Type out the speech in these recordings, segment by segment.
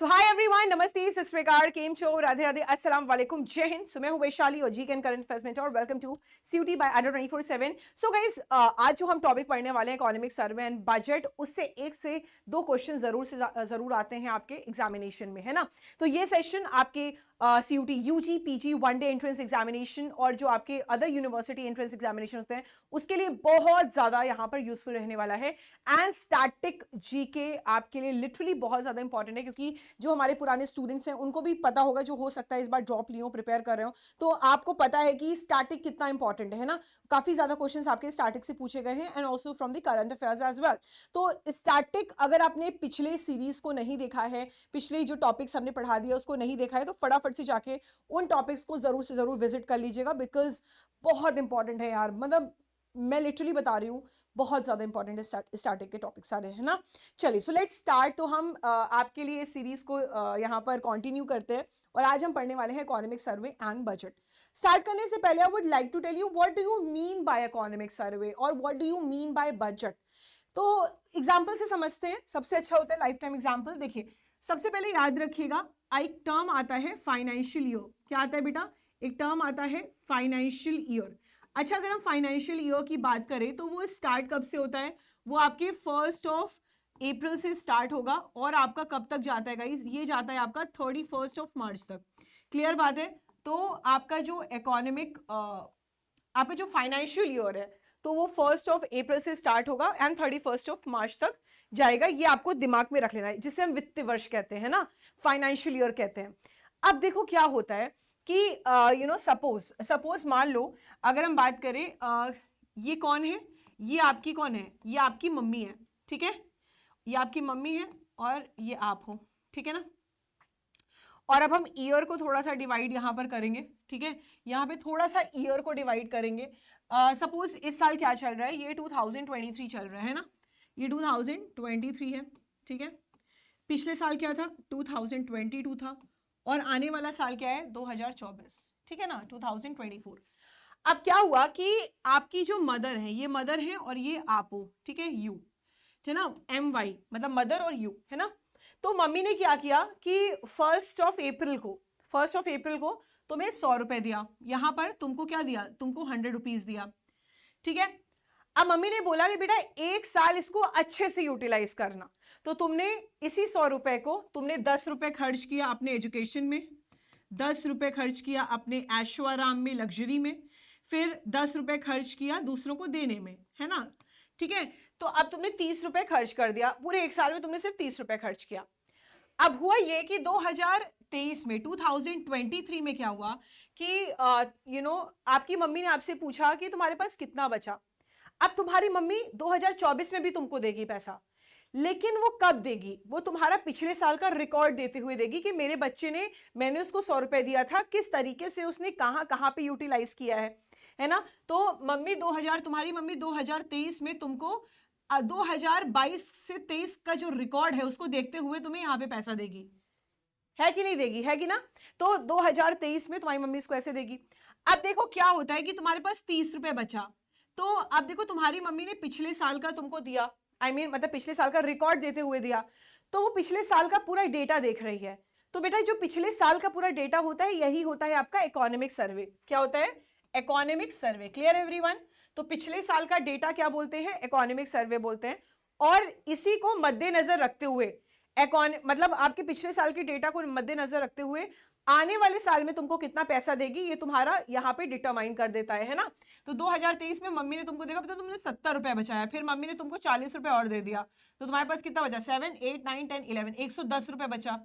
सो hi everyone, नमस्ते, सत श्री अकाल, केम छो, राधे राधे, अस्सलाम वालेकुम, जय हिंद। सो मैं हूं वैशाली और जी कैन करंट अफेयर्स में और welcome to CUET by Adda 24/7। So guys, आज जो हम टॉपिक पढ़ने वाले हैं इकोनॉमिक सर्वे एंड बजट, उससे एक से दो क्वेश्चन जरूर आते हैं आपके एग्जामिनेशन में, है ना। तो ये सेशन आपके CUET UG PG one day entrance examination और जो आपके अदर यूनिवर्सिटी एंट्रेंस एग्जामिनेशन होते हैं उसके लिए बहुत ज्यादा यहाँ पर यूजफुल रहने वाला है। एंड स्टैटिक जीके आपके लिए लिटरली बहुत ज्यादा इंपॉर्टेंट है, क्योंकि जो हमारे पुराने स्टूडेंट्स हैं उनको भी पता होगा, जो हो सकता है इस बार ड्रॉप लियो प्रिपेयर कर रहे हो, तो आपको पता है कि स्टैटिक कितना इंपॉर्टेंट है ना। काफी ज्यादा क्वेश्चंस आपके स्टैटिक से पूछे गए हैं and also from the current affairs as well. तो स्टैटिक अगर आपने पिछले सीरीज को नहीं देखा है, पिछले जो टॉपिक्स हमने पढ़ा दिया उसको नहीं देखा है, तो फटाफट से जाके उन टॉपिक्स को जरूर से जरूर विजिट कर लीजिएगा, बिकॉज बहुत इंपॉर्टेंट है यार। मतलब मैं लिटरली बता रही हूं, बहुत ज्यादा इंपॉर्टेंट है स्टैटिक के टॉपिक सारे, है ना। चलिए, सो लेट्स स्टार्ट। तो हम आपके लिए इस सीरीज को यहां पर कंटिन्यू करते हैं और आज हम पढ़ने वाले हैं economic survey and budget. Start करने से पहले I would like to tell you what do you mean by economic survey और what do you mean by budget. तो एग्जाम्पल से समझते हैं, सबसे अच्छा होता है लाइफ टाइम एग्जाम्पल। देखिए, सबसे पहले याद रखिएगा, एक टर्म आता है फाइनेंशियल ईयर। क्या आता है बेटा? एक टर्म आता है फाइनेंशियल ईयर। अच्छा, अगर हम फाइनेंशियल ईयर की बात करें तो वो स्टार्ट कब से होता है? वो आपके 1 अप्रैल से स्टार्ट होगा और आपका कब तक जाता है गाइस? ये जाता है आपका 31 मार्च तक। क्लियर बात है? तो आपका जो इकोनॉमिक आपका जो फाइनेंशियल ईयर है तो वो 1 अप्रैल से स्टार्ट होगा एंड 31 मार्च तक जाएगा। ये आपको दिमाग में रख लेना है, जिसे हम वित्तीय वर्ष कहते हैं ना, फाइनेंशियल ईयर कहते हैं। अब देखो क्या होता है कि सपोज मान लो, अगर हम बात करें, ये कौन है? ये आपकी कौन है? ये आपकी मम्मी है, ठीक है। ये आपकी मम्मी है और ये आप हो, ठीक है ना। और अब हम ईयर को थोड़ा सा डिवाइड यहां पर करेंगे, ठीक है। यहां पे थोड़ा सा ईयर को डिवाइड करेंगे। सपोज इस साल क्या चल रहा है? ये 2023 चल रहा है ना, ये 2023 है, ठीक है। पिछले साल क्या था? 2022 था और आने वाला साल क्या है? 2024, ठीक है ना, 2024। अब क्या हुआ कि आपकी जो मदर है, ये मदर है और ये आप हो, ठीक है, यू, है ना, MY मतलब मदर और यू, है ना। तो मम्मी ने क्या किया कि 1 अप्रैल को तुम्हें 100 रुपए दिया। यहां पर तुमको क्या दिया? तुमको 100 रुपीज दिया, ठीक है। अब मम्मी ने बोला कि बेटा एक साल इसको अच्छे से यूटिलाइज करना, तो तुमने इसी 100 रुपए को तुमने 10 रुपए खर्च किया अपने एजुकेशन में, 10 रुपए खर्च किया अपने ऐशो आराम में, लग्जरी में, फिर 10 रुपए खर्च किया दूसरों को देने में, है ना, ठीक है। तो अब तुमने 30 रुपए खर्च कर दिया, पूरे एक साल में तुमने सिर्फ 30 रुपए खर्च किया। अब हुआ ये कि 2023 में 2023 में क्या हुआ कि आपकी मम्मी ने आपसे पूछा कि तुम्हारे पास कितना बचा। अब तुम्हारी मम्मी 2024 में भी तुमको देगी पैसा, लेकिन वो कब देगी? वो तुम्हारा पिछले साल का रिकॉर्ड देते हुए देगी कि मेरे बच्चे ने, मैंने उसको 100 रुपए दिया था, किस तरीके से उसने कहां कहां पे यूटिलाइज किया है ना। तो तुम्हारी मम्मी 2023 में तुमको 2022 से 23 का जो रिकॉर्ड है उसको देखते हुए तुम्हें यहां पे पैसा देगी, है कि नहीं देगी? है कि ना। तो 2023 में तुम्हारी मम्मी इसको ऐसे देगी। अब देखो क्या होता है कि तुम्हारे पास 30 रुपए बचा, तो अब देखो तुम्हारी मम्मी ने पिछले साल का तुमको दिया, मतलब पिछले साल का रिकॉर्ड देते हुए दिया, तो वो पिछले साल का पूरा डेटा देख रही है। तो बेटा जो पिछले साल का पूरा डेटा होता है, यही होता है आपका इकोनॉमिक सर्वे। क्या होता है? Economic survey. Clear everyone? तो पिछले साल का डेटा क्या बोलते हैं? इकोनॉमिक सर्वे बोलते हैं। और इसी को मद्देनजर रखते हुए मतलब आपके पिछले साल के डेटा को मद्देनजर रखते हुए आने वाले साल में तुमको कितना पैसा देगी, ये तुम्हारा यहाँ पे डिटरमाइन कर देता है ना। तो 2023 में मम्मी ने तुमको देखा, तो तुमने 70 रुपए बचाया, फिर मम्मी ने तुमको 40 रुपए और दे दिया, तो तुम्हारे पास कितना बचा? 7, 8, 9, 10, 11, 110 रुपए बचा।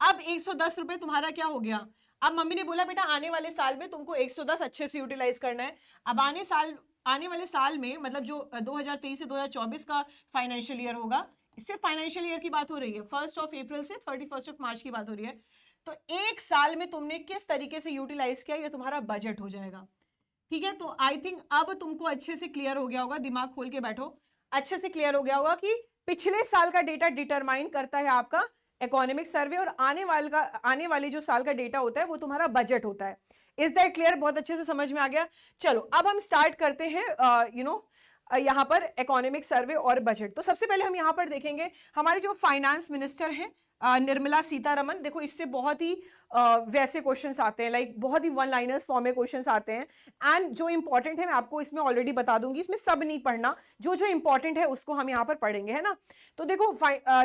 अब 110 रुपए तुम्हारा क्या हो गया? अब मम्मी ने बोला बेटा आने वाले साल में तुमको 110 अच्छे से यूटिलाइज करना है। अब आने वाले साल में, मतलब जो 2023 से 2024 का फाइनेंशियल ईयर होगा, सिर्फ फाइनेंशियल ईयर की बात हो रही है, 1 अप्रैल से 31 मार्च की बात हो रही है। तो एक साल में तुमने किस तरीके से यूटिलाइज किया, ये तुम्हारा बजट हो जाएगा, ठीक है। तो आई थिंक अब तुमको अच्छे से क्लियर हो गया होगा, दिमाग खोल के बैठो, अच्छे से क्लियर हो गया होगा कि पिछले साल का डेटा डिटरमाइन करता है आपका इकोनॉमिक सर्वे, और आने वाले जो साल का डेटा होता है वो तुम्हारा बजट होता है। Is that clear? बहुत अच्छे से समझ में आ गया। चलो अब हम स्टार्ट करते हैं यहां पर इकोनॉमिक सर्वे और बजट। तो सबसे पहले हम यहां पर देखेंगे हमारे जो फाइनेंस मिनिस्टर हैं निर्मला सीतारमन। देखो इससे बहुत ही वैसे क्वेश्चंस आते हैं, लाइक बहुत ही वन लाइनर्स फॉर्म में क्वेश्चंस आते हैं। एंड जो इंपॉर्टेंट है मैं आपको इसमें ऑलरेडी बता दूंगी, इसमें सब नहीं पढ़ना, जो जो इंपॉर्टेंट है उसको हम यहाँ पर पढ़ेंगे, है ना। तो देखो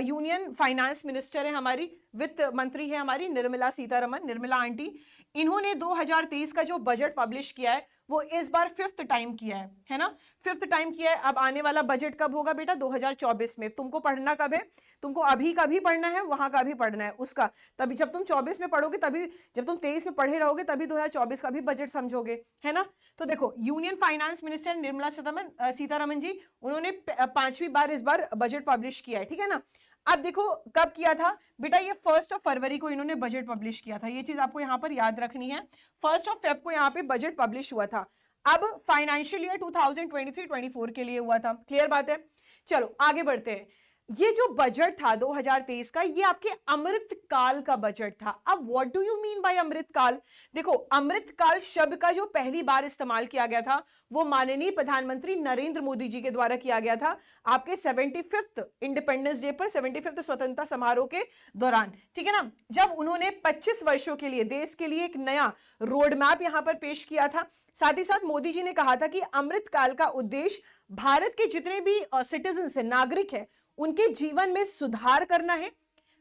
यूनियन फाइनेंस मिनिस्टर है हमारी, वित्त मंत्री है हमारी निर्मला सीतारमन, निर्मला आंटी। इन्होंने 2023 का जो बजट पब्लिश किया है वो इस बार 5th टाइम किया है ना, 5th टाइम किया है। अब आने वाला बजट कब होगा बेटा, 2024 में। तुमको पढ़ना कब है, तुमको अभी का भी पढ़ना है, वहां का भी पढ़ना है उसका, तभी जब तुम 24 में पढ़ोगे, तभी जब तुम 23 में पढ़े रहोगे तभी 2024 का भी बजट समझोगे, है ना। तो देखो union finance minister Nirmala Sitharaman ji, उन्होंने 5वीं बार इस बार बजट पब्लिश किया है, ठीक है ना। अब देखो कब किया था बेटा, ये 1 फरवरी को इन्होंने बजट पब्लिश किया था, ये चीज आपको यहाँ पर याद रखनी है। 1 फेब को यहाँ पे बजट पब्लिश हुआ था। अब फाइनेंशियल ईयर 2023-24 के लिए हुआ था, क्लियर बात है। चलो आगे बढ़ते हैं। ये जो बजट था 2023 का, ये आपके अमृत काल का बजट था। अब what do you mean by Amrit Kaal? देखो अमृत काल शब्द का जो पहली बार इस्तेमाल किया गया था वो माननीय प्रधानमंत्री नरेंद्र मोदी जी के द्वारा किया गया था आपके 75th इंडिपेंडेंस डे पर, 75th स्वतंत्रता समारोह के दौरान, ठीक है ना। जब उन्होंने 25 वर्षों के लिए देश के लिए एक नया रोड मैप यहां पर पेश किया था। साथ ही साथ मोदी जी ने कहा था कि अमृत काल का उद्देश्य भारत के जितने भी सिटीजन है, नागरिक है, उनके जीवन में सुधार करना है,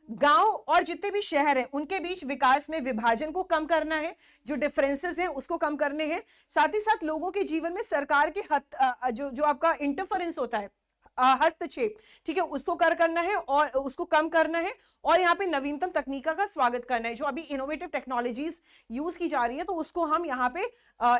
गांव और जितने भी शहर हैं उनके बीच विकास में विभाजन को कम करना है, जो डिफरेंसेस हैं उसको कम करने हैं। साथ ही साथ लोगों के जीवन में सरकार के जो आपका इंटरफेरेंस होता है, हस्तक्षेप, ठीक है, उसको करना है और उसको कम करना है। और यहाँ पे नवीनतम तकनीका का स्वागत करना है, जो अभी इनोवेटिव टेक्नोलॉजीज यूज की जा रही है तो उसको हम यहाँ पे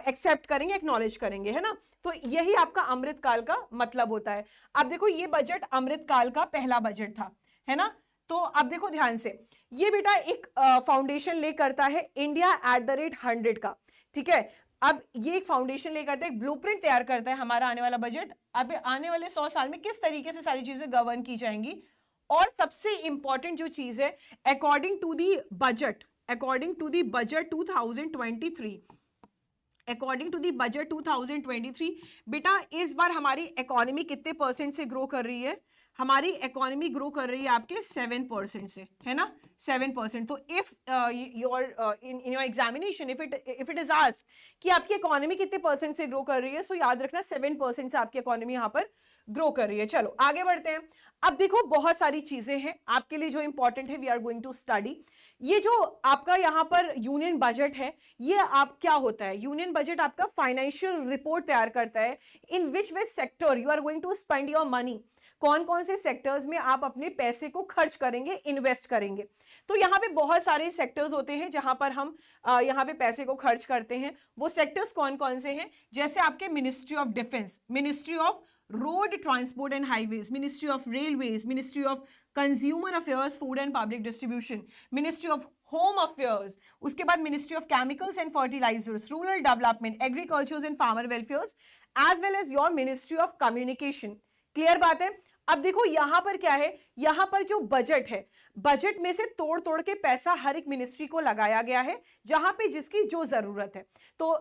एक्सेप्ट करेंगे, एक्नॉलेज करेंगे, है ना। तो यही आपका अमृत काल का मतलब होता है। अब देखो ये बजट अमृत काल का पहला बजट था, है ना। तो अब देखो ध्यान से, ये बेटा एक फाउंडेशन ले करता है India@100 का, ठीक है। अब ये एक फाउंडेशन ले करता है, एक ब्लूप्रिंट तैयार करता है हमारा आने वाला बजट, अब आने वाले 100 साल में किस तरीके से सारी चीजें गवर्न की जाएंगी। और सबसे इंपॉर्टेंट जो चीज है, according to the budget 2023, according to the budget 2023 बेटा इस बार हमारी इकोनॉमी कितने परसेंट से ग्रो कर रही है? हमारी इकोनॉमी ग्रो कर रही है आपके 7% से, है ना, 7%। तो if your in your examination if it is asked कि आपकी इकोनॉमी कितने परसेंट से ग्रो कर रही है, सो याद रखना 7% से आपकी इकोनॉमी यहाँ पर ग्रो कर रही है। चलो आगे बढ़ते हैं। अब देखो बहुत सारी चीजें हैं आपके लिए जो इंपॉर्टेंट है, we are going to study. ये जो आपका यहाँ पर यूनियन बजट है, ये आप क्या होता है, यूनियन बजट आपका फाइनेंशियल रिपोर्ट तैयार करता है in which sector you are going to spend your money, कौन कौन से सेक्टर्स में आप अपने पैसे को खर्च करेंगे, इन्वेस्ट करेंगे। तो यहाँ पे बहुत सारे सेक्टर्स होते हैं जहां पर हम यहाँ पे पैसे को खर्च करते हैं। वो सेक्टर्स कौन कौन से हैं? जैसे आपके ministry of defence, ministry of road transport and highways, ministry of railways, ministry of consumer affairs, food and public distribution, ministry of home affairs, उसके बाद ministry of chemicals and fertilisers, rural development, agriculture and farmer welfares, as well as your ministry of communication. Clear बात है। अब देखो यहां पर क्या है, यहां पर जो बजट है, बजट में से तोड़ तोड़ के पैसा हर एक मिनिस्ट्री को लगाया गया है जहां पे जिसकी जो जरूरत है। तो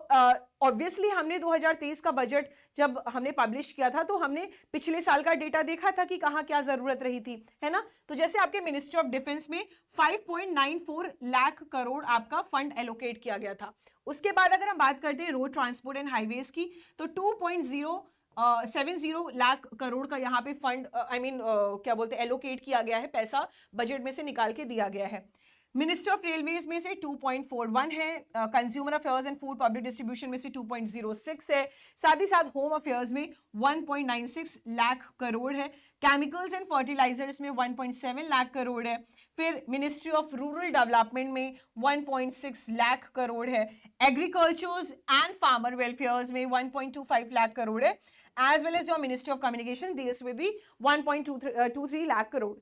ऑब्वियसली हमने 2023 का बजट जब हमने पब्लिश किया था तो हमने पिछले साल का डेटा देखा था कि कहां क्या जरूरत रही थी, है ना। तो जैसे आपके मिनिस्ट्री ऑफ डिफेंस में 5.94 लाख करोड़ आपका फंड एलोकेट किया गया था। उसके बाद अगर हम बात करते हैं रोड ट्रांसपोर्ट एंड हाईवेज की, तो 2.070 लाख करोड़ का यहाँ पे फंड क्या बोलते हैं एलोकेट किया गया है, पैसा बजट में से निकाल के दिया गया है। मिनिस्ट्री ऑफ रेलवेज में से 2.41 है, consumer affairs and food public distribution में से 2.06 है, साथ ही साथ होम अफेयर्स में 1.96 लाख करोड़ है, केमिकल्स एंड फर्टिलाइजर्स में 1.7 लाख करोड़ है, फिर मिनिस्ट्री ऑफ रूरल डेवलपमेंट में 1.6 लाख करोड़ है, एग्रीकल्चर्स एंड फार्मर वेलफेयर्स में 1.25 लाख करोड़ है, as well as your Ministry of Communication deals with the 1.23 lakh crore.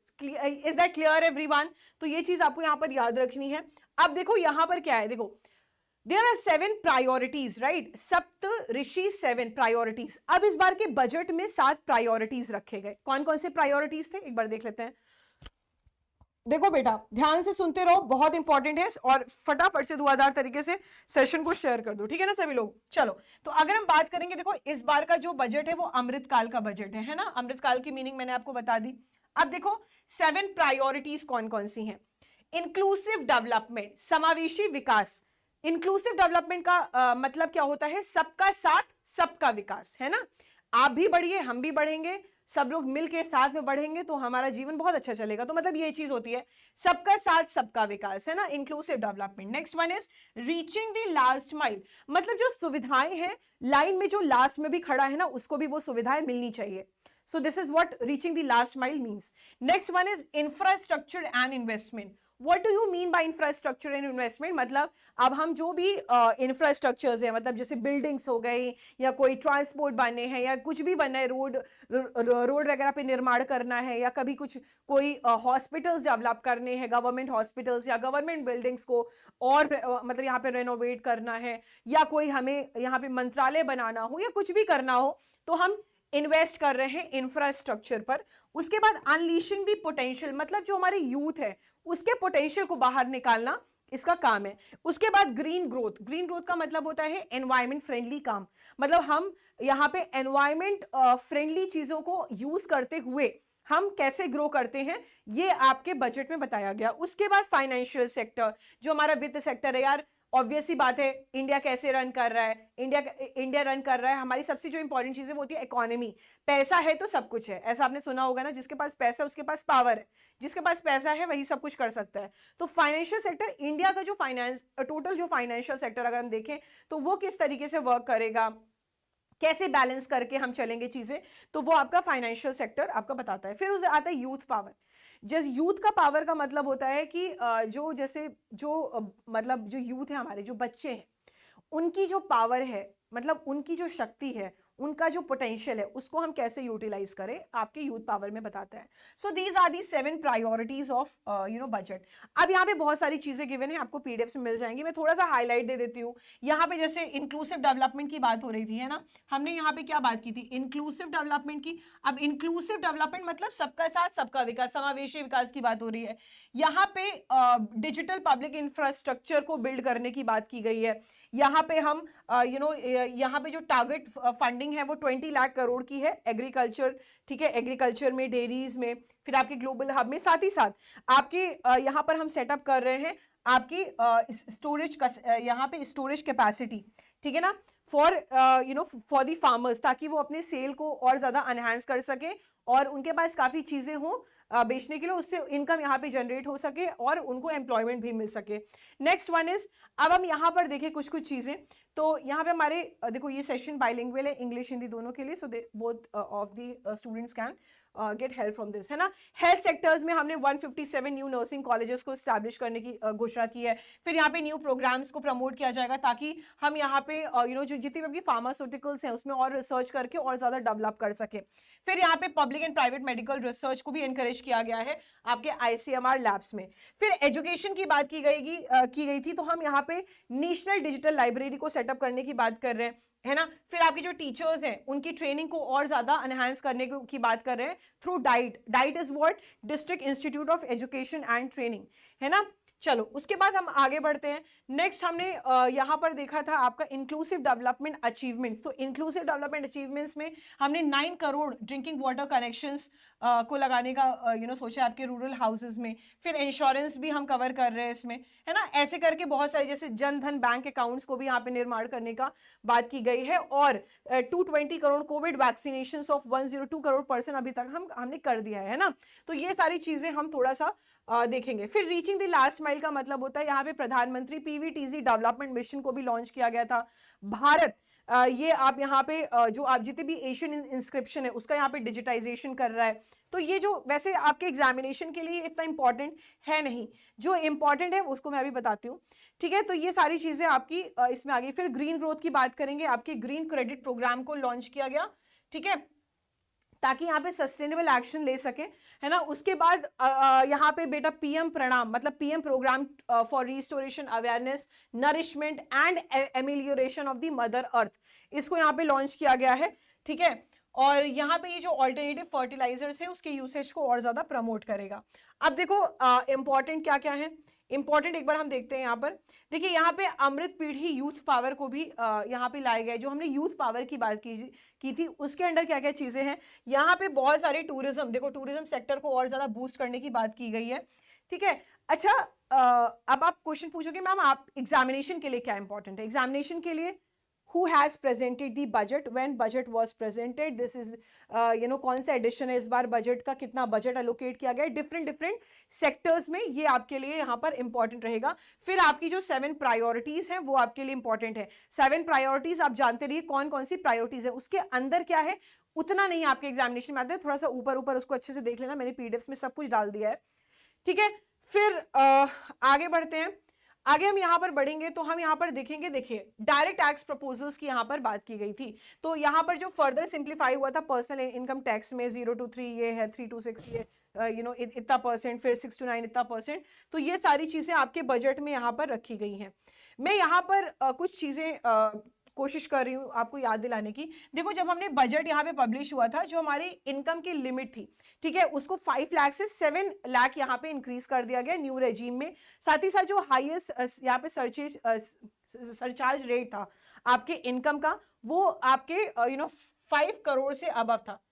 Is that clear everyone? तो ये चीज आपको यहाँ पर याद रखनी है। अब देखो यहाँ पर क्या है, देखो there are 7 priorities, right? सप्त ऋषि 7 priorities। अब इस बार के बजट में 7 priorities रखे गए। कौन कौन से priorities थे एक बार देख लेते हैं। देखो बेटा ध्यान से सुनते रहो, बहुत इंपॉर्टेंट है और फटाफट से धुआंधार तरीके से सेशन को शेयर कर दो, ठीक है ना सभी लोग। चलो तो अगर हम बात करेंगे, देखो इस बार का जो बजट है वो अमृतकाल का बजट है ना। अमृतकाल की मीनिंग मैंने आपको बता दी। अब देखो 7 प्रायोरिटीज कौन कौन सी हैं। इंक्लूसिव डेवलपमेंट, समावेशी विकास। इंक्लूसिव डेवलपमेंट का मतलब क्या होता है? सबका साथ सबका विकास, है ना। आप भी बढ़िए, हम भी बढ़ेंगे, सब लोग मिलके साथ में बढ़ेंगे तो हमारा जीवन बहुत अच्छा चलेगा। तो मतलब ये चीज होती है, सबका साथ सबका विकास, है ना, inclusive development. Next one is reaching the last mile, मतलब जो सुविधाएं हैं, लाइन में जो लास्ट में भी खड़ा है ना, उसको भी वो सुविधाएं मिलनी चाहिए। So this is what reaching the last mile means. Next one is infrastructure and investment. What do you mean by infrastructure and investment? मतलब अब हम जो भी इंफ्रास्ट्रक्चर्स है, मतलब जैसे बिल्डिंग्स हो गई या कोई ट्रांसपोर्ट बनने हैं या कुछ भी बनना है, रोड वगैरह पे निर्माण करना है, या कभी कुछ कोई हॉस्पिटल्स डेवलप करने हैं, गवर्नमेंट हॉस्पिटल्स या गवर्नमेंट बिल्डिंग्स को और मतलब यहाँ पे रेनोवेट करना है, या कोई हमें यहाँ पे मंत्रालय बनाना हो या कुछ भी करना हो, तो हम इन्वेस्ट कर रहे हैं इंफ्रास्ट्रक्चर पर। उसके बाद अनलीशिंग द पोटेंशियल, मतलब जो हमारे यूथ है उसके पोटेंशियल को बाहर निकालना इसका काम है। उसके बाद ग्रीन ग्रोथ, ग्रीन ग्रोथ का मतलब होता है एनवायरमेंट फ्रेंडली काम, मतलब हम यहाँ पे एनवायरमेंट फ्रेंडली चीजों को यूज करते हुए हम कैसे ग्रो करते हैं, ये आपके बजट में बताया गया। उसके बाद फाइनेंशियल सेक्टर, जो हमारा वित्त सेक्टर है यार, ऑब्वियस सी बात है, इंडिया कैसे रन कर रहा है, इंडिया रन कर रहा है, हमारी सबसे जो इंपॉर्टेंट चीजें वो होती है इकोनॉमी। पैसा है तो सब कुछ है, ऐसा आपने सुना होगा ना, जिसके पास पैसा उसके पास पावर है, जिसके पास पैसा है वही सब कुछ कर सकता है। तो फाइनेंशियल सेक्टर, इंडिया का जो फाइनेंस टोटल जो फाइनेंशियल सेक्टर अगर हम देखें तो वो किस तरीके से वर्क करेगा, कैसे बैलेंस करके हम चलेंगे चीजें, तो वो आपका फाइनेंशियल सेक्टर आपका बताता है। फिर उसे आता है यूथ पावर। जैसे यूथ का पावर का मतलब होता है कि जो जैसे जो मतलब जो यूथ है, हमारे जो बच्चे हैं, उनकी जो पावर है, मतलब उनकी जो शक्ति है, उनका जो पोटेंशियल है, उसको हम कैसे यूटिलाइज करें, आपके यूथ पावर में बताता है। So these are the 7 priorities of budget. अब यहाँ पे बहुत सारी चीजें गिवन है, आपको पीडीएफ में मिल जाएंगी, मैं थोड़ा सा हाईलाइट दे देती हूँ। यहाँ पे जैसे इंक्लूसिव डेवलपमेंट की बात हो रही थी, है ना, हमने यहाँ पे क्या बात की थी, इंक्लूसिव डेवलपमेंट की। अब इंक्लूसिव डेवलपमेंट मतलब सबका साथ सबका विकास, समावेशी विकास की बात हो रही है। यहाँ पे डिजिटल पब्लिक इंफ्रास्ट्रक्चर को बिल्ड करने की बात की गई है। यहाँ पे हम यहाँ पे जो टारगेट फंडिंग है वो 20 लाख करोड़ की है एग्रीकल्चर, ठीक है, एग्रीकल्चर में, डेयरीज में, फिर आपके ग्लोबल हब में, साथ ही साथ आपके यहाँ पर हम सेटअप कर रहे हैं आपकी स्टोरेज, यहाँ पे स्टोरेज कैपेसिटी, ठीक है ना, फॉर फॉर दी फार्मर्स, ताकि वो अपने सेल को और ज्यादा एनहांस कर सके और उनके पास काफी चीजें हों बेचने के लिए, उससे इनकम यहाँ पे जनरेट हो सके और उनको एम्प्लॉयमेंट भी मिल सके। नेक्स्ट वन इज, अब हम यहाँ पर देखें कुछ कुछ चीजें, तो यहाँ पे हमारे देखो ये सेशन बाइलिंगुअल है, इंग्लिश हिंदी दोनों के लिए, so they both of the students can get help from this, है ना। हेल्थ सेक्टर्स में हमने 157 न्यू नर्सिंग कॉलेजेस को स्टैब्लिश करने की घोषणा की है। फिर यहाँ पे न्यू प्रोग्राम्स को प्रमोट किया जाएगा ताकि हम यहाँ पे जो जितनी भी फार्मास्यूटिकल्स हैं उसमें और रिसर्च करके और ज्यादा डेवलप कर सके। फिर यहाँ पे public and private medical research को भी एनकरेज किया गया है आपके ICMR लैब्स में। फिर एजुकेशन की बात की गई थी, तो हम यहाँ पे नेशनल डिजिटल लाइब्रेरी को सेटअप करने की बात कर रहे हैं, है ना। फिर आपके जो टीचर्स हैं उनकी ट्रेनिंग को और ज्यादा एनहांस करने की बात कर रहे हैं through diet is what, district institute of education and training, है ना। चलो उसके बाद हम आगे बढ़ते हैं। नेक्स्ट हमने यहाँ पर देखा था आपका इंक्लूसिव डेवलपमेंट अचीवमेंट्स। तो इंक्लूसिव डेवलपमेंट अचीवमेंट्स में हमने 9 करोड़ ड्रिंकिंग वाटर कनेक्शंस को लगाने का सोचा आपके रूरल हाउसेज में। फिर इंश्योरेंस भी हम कवर कर रहे हैं इसमें, है ना। ऐसे करके बहुत सारे जैसे जन धन बैंक अकाउंट्स को भी यहाँ पे निर्माण करने का बात की गई है। और 220 crore Covid vaccination of 102 crore person अभी तक हमने कर दिया है ना। तो ये सारी चीजें हम थोड़ा सा देखेंगे। फिर रीचिंग द लास्ट माइल का मतलब होता है यहाँ पे प्रधानमंत्री PVTZ डेवलपमेंट मिशन को भी लॉन्च किया गया था। भारत ये आप यहाँ पे जो आप जितने भी एशियन इंस्क्रिप्शन है उसका यहाँ पे डिजिटाइजेशन कर रहा है। तो ये जो वैसे आपके एग्जामिनेशन के लिए इतना इंपॉर्टेंट है नहीं, जो इंपॉर्टेंट है उसको मैं अभी बताती हूँ, ठीक है। तो ये सारी चीजें आपकी इसमें आ गई। फिर ग्रीन ग्रोथ की बात करेंगे, आपके ग्रीन क्रेडिट प्रोग्राम को लॉन्च किया गया, ठीक है, ताकि यहाँ पे सस्टेनेबल एक्शन ले सके, है ना। उसके बाद यहाँ पे बेटा PM प्रणाम, मतलब PM programme for restoration awareness nourishment and amelioration of the mother earth, इसको यहाँ पे लॉन्च किया गया है, ठीक है। और यहाँ पे ये जो ऑल्टरनेटिव फर्टिलाइजर्स है उसके यूसेज को और ज्यादा प्रमोट करेगा। अब देखो इंपॉर्टेंट क्या क्या है, इंपॉर्टेंट एक बार हम देखते हैं यहाँ पर। देखिए यहाँ पे अमृत पीढ़ी यूथ पावर को भी यहाँ पे लाए गए। जो हमने यूथ पावर की बात की थी उसके अंडर क्या क्या चीजें हैं, यहाँ पे बहुत सारे टूरिज्म, देखो टूरिज्म सेक्टर को और ज्यादा बूस्ट करने की बात की गई है, ठीक है। अच्छा अब आप क्वेश्चन पूछोगे मैम आप एग्जामिनेशन के लिए क्या इंपॉर्टेंट है, एग्जामिनेशन के लिए who has presented the budget, when budget was presented, this is कौन सा एडिशन है इस बार बजट का, कितना बजट एलोकेट किया गया है डिफरेंट डिफरेंट सेक्टर्स में, ये आपके लिए यहाँ पर इंपॉर्टेंट रहेगा। फिर आपकी जो 7 प्रायोरिटीज हैं वो आपके लिए इंपॉर्टेंट है। 7 प्रायोरिटीज आप जानते रहिए कौन कौन सी प्रायोरिटीज है, उसके अंदर क्या है उतना नहीं आपके एग्जामिनेशन में आता है, थोड़ा सा ऊपर ऊपर उसको अच्छे से देख लेना, मैंने पीडीएफ में सब कुछ डाल दिया है, ठीक है। फिर आगे बढ़ते हैं, आगे हम यहां पर बढ़ेंगे तो हम यहां पर देखेंगे, देखिए डायरेक्ट टैक्स प्रपोजल्स की यहां पर बात की गई थी, तो यहां पर जो फर्दर सिंप्लीफाई हुआ था पर्सनल इनकम टैक्स में 0 to 3 ये है, 3 to 6 ये इतना परसेंट, फिर 6 to 9 इतना परसेंट, तो ये सारी चीजें आपके बजट में यहां पर रखी गई हैं। मैं यहां पर कुछ चीजें कोशिश कर रही हूँ आपको याद दिलाने की। देखो जब हमने बजट यहाँ पे पब्लिश हुआ था, जो हमारी इनकम की लिमिट थी, ठीक है, उसको 5 लाख से 7 लाख यहाँ पे इंक्रीज कर दिया गया न्यू रेजीम में। साथ ही साथ जो हाईएस्ट यहाँ पे सरचार्ज रेट था आपके इनकम का, वो आपके 5 करोड़ से अबव था,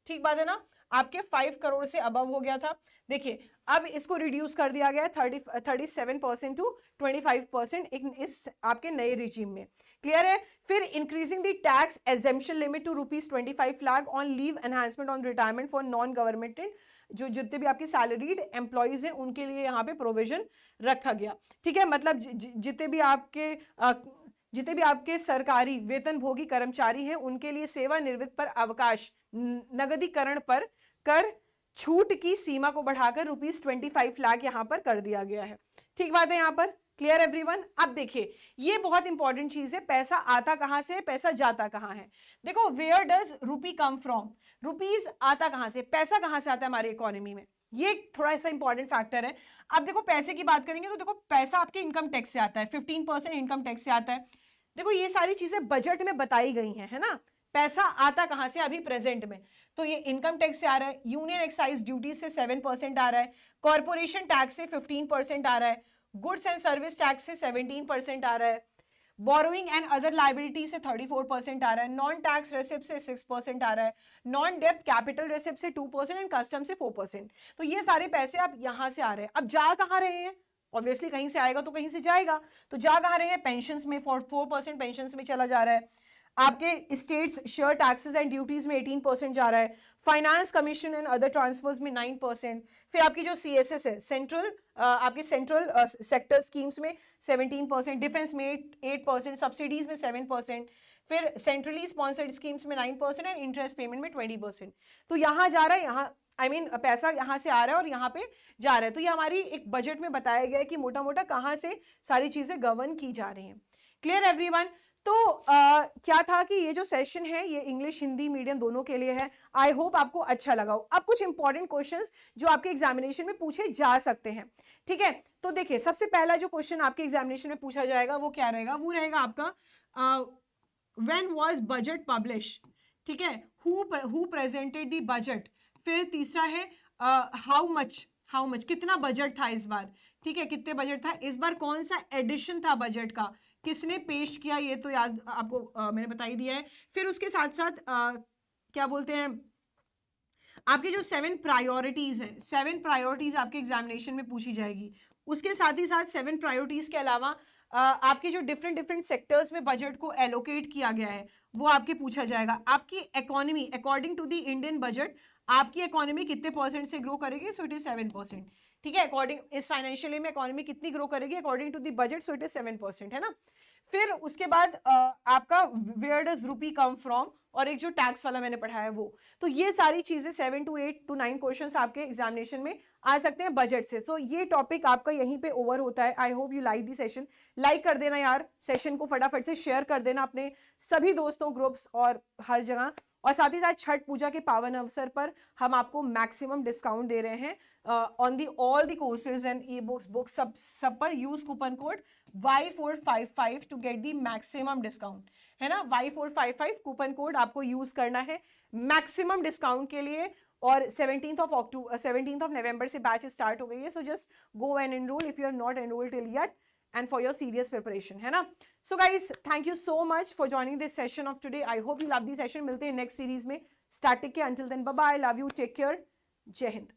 ठीक बात है ना, आपके 5 करोड़ से अबव हो गया था। देखिए अब इसको रिड्यूस कर दिया गया 37% टू 25% इस आपके नए रिजीम में, क्लियर है। फिर increasing the tax exemption limit to ₹25 lakh on leave enhancement on retirement for non governmented, जो जितने भी आपके सैलरीड एम्प्लॉइज हैं उनके लिए यहाँ पे प्रोविजन रखा गया, ठीक है। मतलब जितने भी आपके सरकारी वेतनभोगी कर्मचारी हैं उनके लिए सेवानिवृत्त पर अवकाश नगदीकरण पर कर छूट की सीमा को बढ़ाकर ₹25 लाख यहां पर कर दिया गया है, ठीक बात है यहाँ पर, क्लियर एवरीवन। अब देखिए ये बहुत इंपॉर्टेंट चीज है, पैसा आता कहां से, पैसा जाता कहां है। देखो वेयर डज रूपी कम फ्रॉम, रुपीज आता कहां से, पैसा कहां से आता है हमारी इकोनॉमी में, ये थोड़ा सा इंपॉर्टेंट फैक्टर है। अब देखो पैसे की बात करेंगे तो देखो पैसा आपके इनकम टैक्स से आता है, 15% इनकम टैक्स से आता है। देखो ये सारी चीजें बजट में बताई गई हैं, है ना। पैसा आता कहां से अभी प्रेजेंट में, तो ये इनकम टैक्स से आ रहा है, यूनियन एक्साइज ड्यूटीज से 7% आ रहा है, कॉर्पोरेशन टैक्स से 15% आ रहा है, गुड्स एंड सर्विस टैक्स से 17% आ रहा है, बोरोइंग एंड अदर लाइबिलिटी से 34% आ रहा है, नॉन टैक्स रेसिप्ट से 6% आ रहा है, नॉन डेप्ट कैपिटल रेसिप्ट से 2% एंड कस्टम से 4%। तो ये सारे पैसे आप यहां से आ रहे हैं। अब जा कहां रहे हैं, ऑब्वियसली कहीं से आएगा तो कहीं से जाएगा, तो जा कहां रहे हैं, पेंशन्स में 4% पेंशन्स में चला जा रहा है, आपके states share taxes and duties में 18% जा रहा है, finance commission and other transfers में 9%, फिर आपकी जो सीएसएस है सेंट्रल आपके सेंट्रल सेक्टर स्कीम्स में 17%, डिफेंस में 8%, सब्सिडीज में 7%, फिर सेंट्रली स्पॉन्सर्ड स्कीम्स में 9% एंड इंटरेस्ट पेमेंट में 20%। तो यहाँ जा रहा है, यहाँ पैसा यहाँ से आ रहा है और यहाँ पे जा रहा है। तो ये हमारी एक बजट में बताया गया है कि मोटा मोटा कहाँ से सारी चीजें गवर्न की जा रही हैं, क्लियर एवरीवन। तो क्या था कि ये जो सेशन है ये इंग्लिश हिंदी मीडियम दोनों के लिए है, आई होप आपको अच्छा लगा हो। अब कुछ इंपॉर्टेंट क्वेश्चंस जो आपके एग्जामिनेशन में पूछे जा सकते हैं, ठीक है। तो देखिए सबसे पहला जो क्वेश्चन आपके एग्जामिनेशन में पूछा जाएगा वो क्या रहेगा, वो रहेगा आपका व्हेन वाज बजट पब्लिश, ठीक है, हु प्रेजेंटेड द बजट। फिर तीसरा है हाउ मच कितना बजट था इस बार, ठीक है, कितने बजट था इस बार, कौन सा एडिशन था बजट का, किसने पेश किया, ये तो याद आपको मैंने बता ही दिया है। फिर उसके साथ साथ क्या बोलते हैं, आपकी जो 7 प्रायोरिटीज हैं, 7 प्रायोरिटीज आपके एग्जामिनेशन में पूछी जाएगी। उसके साथ ही साथ 7 प्रायोरिटीज के अलावा आपके जो डिफरेंट सेक्टर्स में बजट को एलोकेट किया गया है वो आपके पूछा जाएगा। आपकी economy according to the Indian budget, आपकी इकोनॉमी कितने परसेंट से ग्रो करेगी, सो इट इज 7%, ठीक है। अकॉर्डिंग इस फाइनेंशियल ईयर में इकोनॉमी कितनी ग्रो करेगी according to the budget, so it is 7%, है ना। फिर उसके बाद आपका वेयर डज रूपी कम फ्रॉम, और एक जो टैक्स वाला मैंने पढ़ाया है वो। तो ये सारी चीजें 7 to 8 to 9 क्वेश्चंस आपके एग्जामिनेशन में आ सकते हैं बजट से। तो ये टॉपिक आपका यहीं पे ओवर होता है। I hope you like the session, like कर देना यार, सेशन को फटाफट से शेयर कर देना अपने सभी दोस्तों, ग्रुप्स और हर जगह। और साथ ही साथ छठ पूजा के पावन अवसर पर हम आपको मैक्सिमम डिस्काउंट दे रहे हैं on the all the courses and e books सब पर use coupon code Y455 to get the maximum discount, है ना। Y455 कूपन कोड आपको यूज करना है मैक्सिमम डिस्काउंट के लिए। और 17th of November से बैच स्टार्ट हो गई है, so just go and enrol if you are not enrolled till yet and for your serious preparation, है ना। So guys, thank you so much for joining this session of today. I hope you love the session. मिलते हैं next series में, static के। Until then, bye bye, love you, take care, जय हिंद।